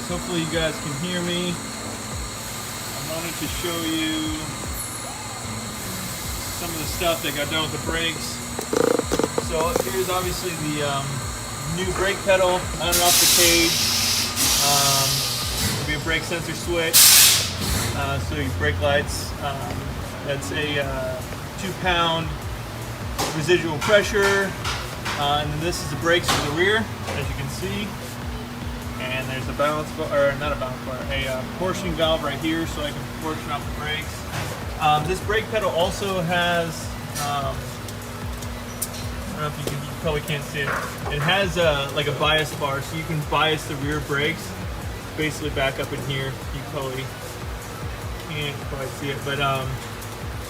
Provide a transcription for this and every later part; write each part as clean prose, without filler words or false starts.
guys. Hopefully you guys can hear me. I wanted to show you some of the stuff that got done with the brakes. So here's obviously the new brake pedal on and off the cage. There'll be a brake sensor switch, so your brake lights. That's a 2-pound residual pressure, and then this is the brakes for the rear, as you can see. And there's a balance bar, or not a balance bar, a portioning valve right here, so I can portion off the brakes. This brake pedal also has, I don't know if you probably can't see it. It has like a bias bar, so you can bias the rear brakes basically back up in here. You probably can't quite see it, but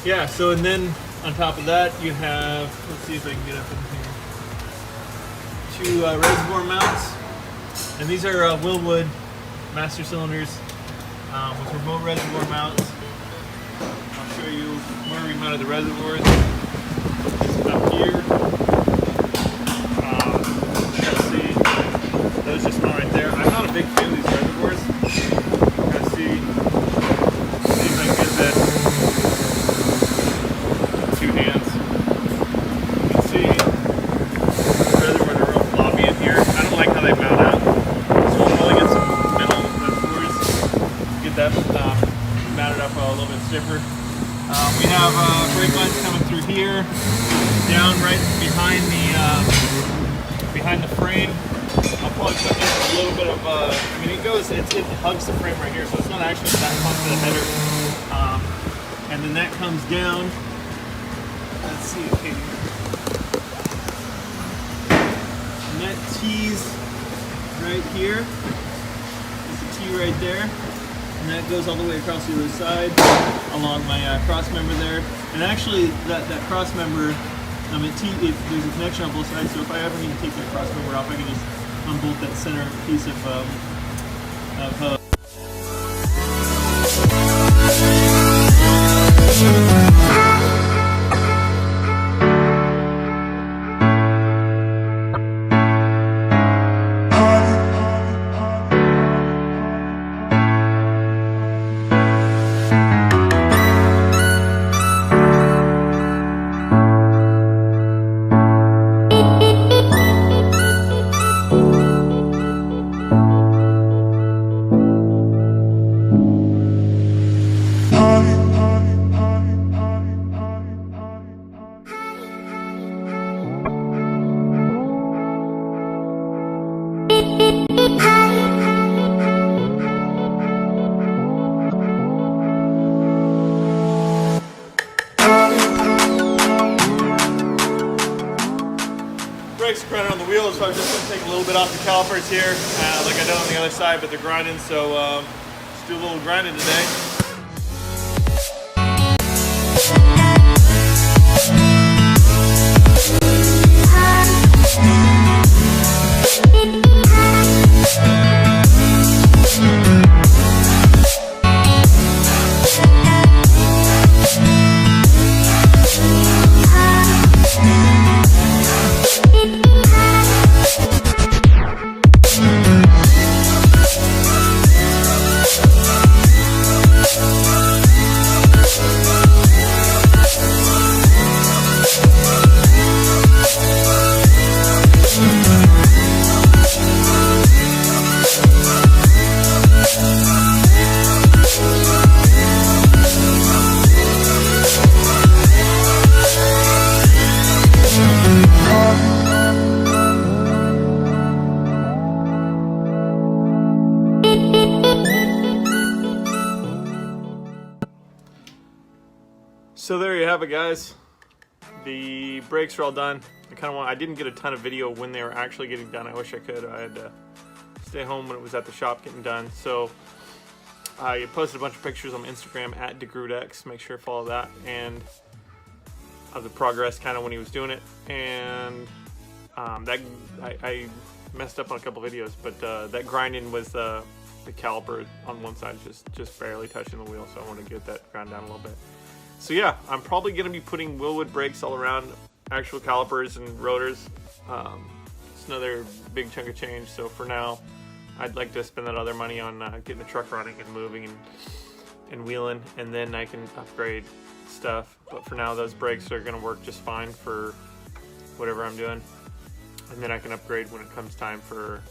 yeah. So and then on top of that, you have, let's see if I can get up in here, 2 reservoir mounts. And these are Willwood Master cylinders with remote reservoir mounts. I'll show you where we mounted the reservoirs. Up here. You can see those just mount right there. I'm not a big fan of these reservoirs. You can see if I can get that with 2 hands. You can see the reservoirs are real floppy in here. I don't like how they mount out. That mounted up a little bit stiffer. We have brake lines coming through here, down right behind the frame. I'll probably put in a little bit of, I mean, it hugs the frame right here, so it's not actually that close to the header. And then that comes down. Let's see, okay. And that tees right here. There's a T right there. And that goes all the way across the other side along my cross member there. And actually, that cross member, there's a connection on both sides, so if I ever need to take that cross member off, I can just unbolt that center piece of brakes are running on the wheels, so I'm just going to take a little bit off the calipers here, like I did on the other side, but they're grinding, so let's do a little grinding today. So there you have it, guys. The brakes are all done. I didn't get a ton of video when they were actually getting done. I wish I could. I had to stay home when it was at the shop getting done. So I posted a bunch of pictures on Instagram at DeGrooteX. Make sure to follow that, and of the progress kind of when he was doing it. And I messed up on a couple videos, but that grinding was the caliper on one side just barely touching the wheel, so I want to get that ground down a little bit. So yeah, I'm probably going to be putting Willwood brakes all around actual calipers and rotors. It's another big chunk of change, so for now I'd like to spend that other money on getting the truck running and moving and wheeling, and then I can upgrade stuff. But for now, those brakes are going to work just fine for whatever I'm doing, and then I can upgrade when it comes time for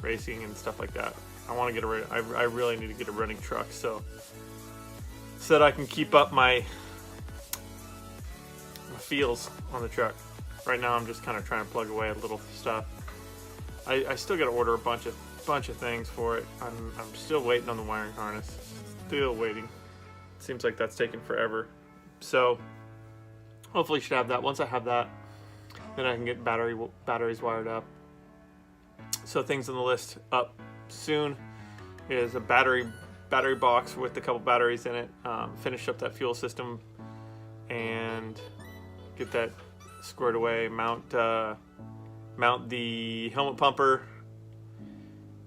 racing and stuff like that. I want to get I really need to get a running truck so that I can keep up my feels on the truck. Right now I'm just kind of trying to plug away a little stuff. I still got to order a bunch of things for it. I'm still waiting on the wiring harness. Still waiting. Seems like that's taking forever. So hopefully should have that. Once I have that, then I can get batteries wired up. So things on the list up soon is a battery box with a couple batteries in it. Finish up that fuel system and get that squared away. Mount the helmet pumper.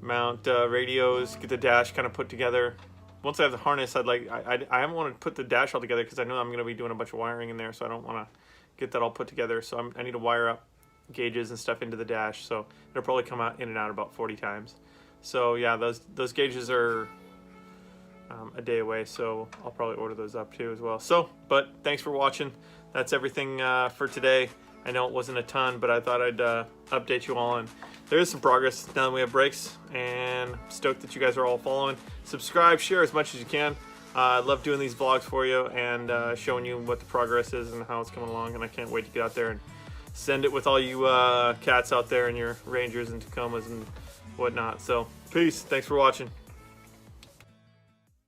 Mount radios. Get the dash kind of put together. Once I have the harness, I haven't wanted to put the dash all together because I know I'm going to be doing a bunch of wiring in there, so I don't want to get that all put together. So I need to wire up gauges and stuff into the dash, so it'll probably come out in and out about 40 times. So yeah, those gauges are a day away, so I'll probably order those up too as well. So, but thanks for watching. That's everything for today. I know it wasn't a ton, but I thought I'd update you all, and there is some progress now that we have brakes, and I'm stoked that you guys are all following. Subscribe, share as much as you can. I love doing these vlogs for you and showing you what the progress is and how it's coming along, and I can't wait to get out there and send it with all you cats out there and your Rangers and Tacomas and whatnot. So peace, thanks for watching.